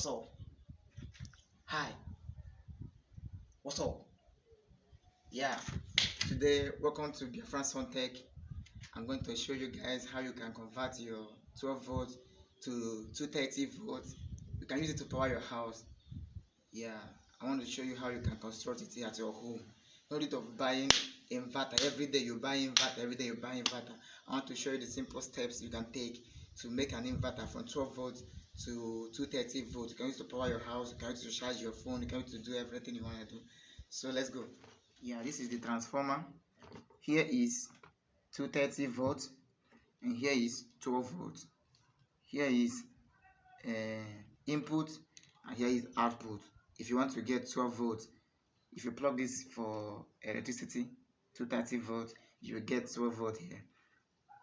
What's up? Hi. What's up? Yeah. Today, welcome to Biafran Sun Tech. I'm going to show you guys how you can convert your 12 volts to 230 volts. You can use it to power your house. Yeah. I want to show you how you can construct it at your home. No need of buying inverter. Every day you buy inverter. Every day you buy inverter. I want to show you the simple steps you can take to make an inverter from 12 volts to 230 volts. You can use it to power your house. You can use it to charge your phone. You can use it to do everything you want to do. So let's go. Yeah, this is the transformer. Here is 230 volts and here is 12 volts. Here is input and here is output. If you want to get 12 volts, if you plug this for electricity 230 volts, you will get 12 volts here.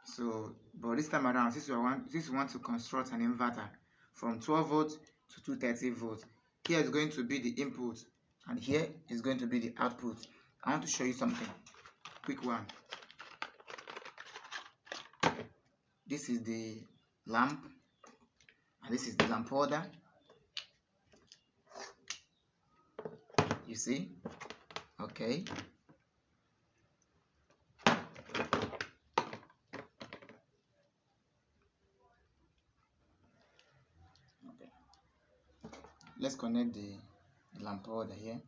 So but this time around, since you want to construct an inverter from 12 volts to 230 volts, here is going to be the input and here is going to be the output. I want to show you something quick one. This is the lamp and this is the lamp holder. You see? Okay. Let's connect the lamp holder here.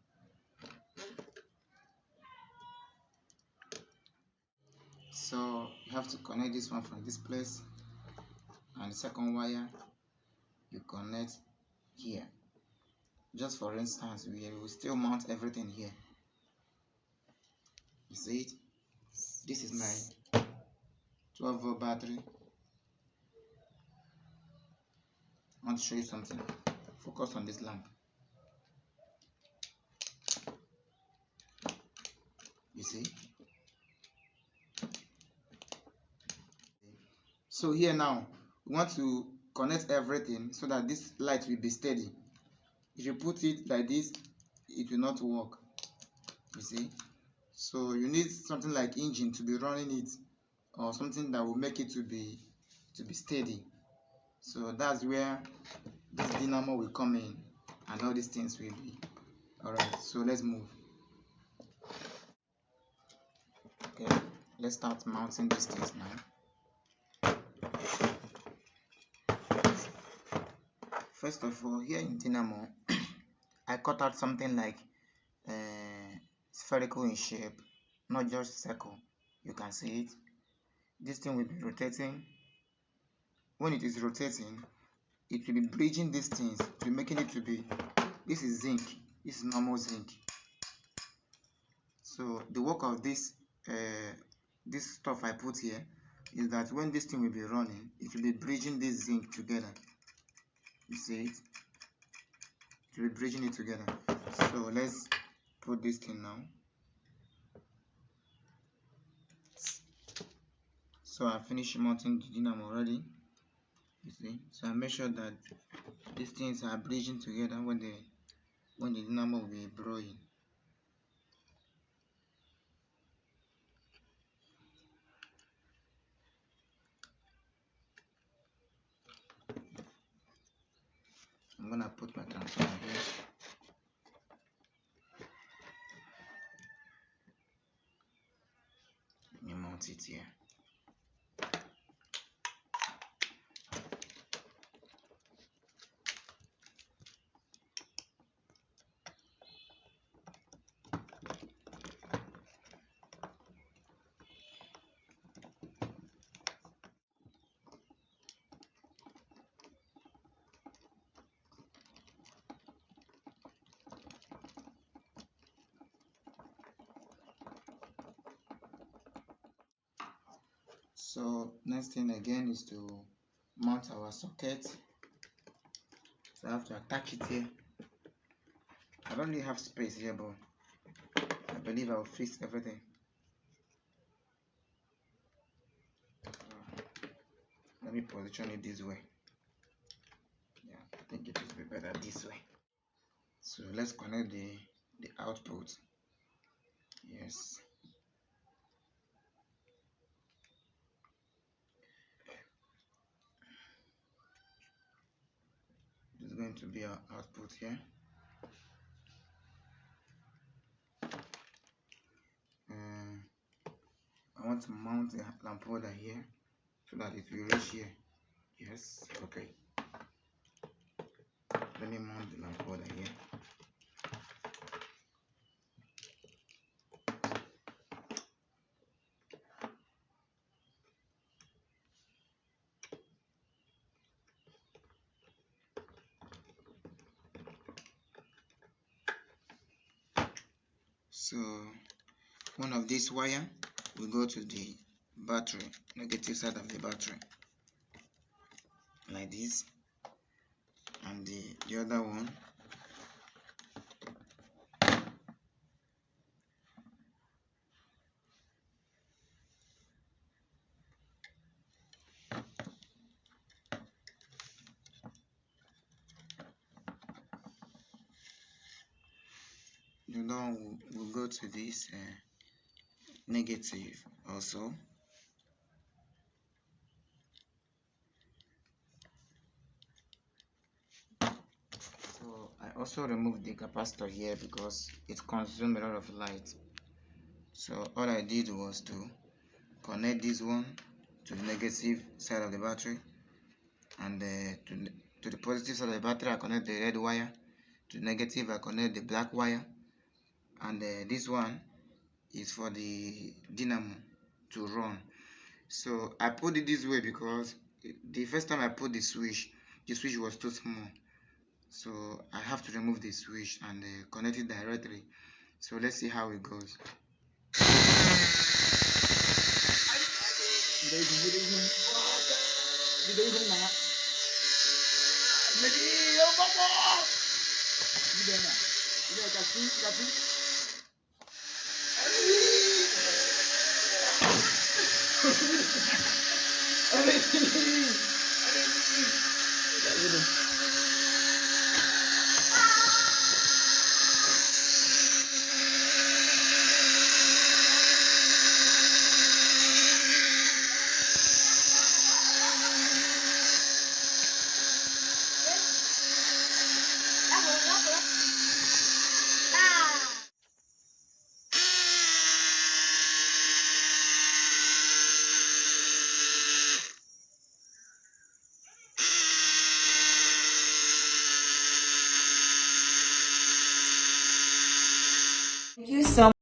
So you have to connect this one from this place, and the second wire you connect here. Just for instance, we will still mount everything here. You see it? This is my 12 volt battery. I want to show you something. Focus on this lamp. You see? So here now, we want to connect everything so that this light will be steady. If you put it like this, it will not work. You see? So you need something like engine to be running it, or something that will make it to be steady. So that's where this dynamo will come in and all these things will be. Alright, so let's move. Okay, let's start mounting these things now. First of all, here in dynamo I cut out something like spherical in shape, not just circle. You can see it. This thing will be rotating. When it is rotating, it will be bridging these things to making it to be, this is zinc, this is normal zinc. So the work of this stuff I put here is that when this thing will be running, it will be bridging this zinc together. You see it? It will be bridging it together. So let's put this thing now. So I finished mounting the dynamo already. You see? So I make sure that these things are bridging together when the dynamo will be blowing. I'm gonna put my transformer here. Let me mount it here. So next thing again is to mount our socket. So I have to attach it here. I don't really have space here, but I believe I will fix everything. Let me position it this way. Yeah, I think it will be better this way. So let's connect the output. Yes. It's going going to be our output here. I want to mount the lamp holder here so that it will reach here. Yes, okay. Let me mount the lamp holder here. So one of this wire will go to the battery, negative side of the battery, like this, and the other one will go to this negative also. So I also removed the capacitor here because it consumes a lot of light. So all I did was to connect this one to the negative side of the battery, and to the positive side of the battery I connect the red wire, to the negative I connect the black wire, and this one is for the dynamo to run. So I put it this way because the first time I put the switch was too small, so I have to remove the switch and connect it directly. So let's see how it goes. Thank you so much.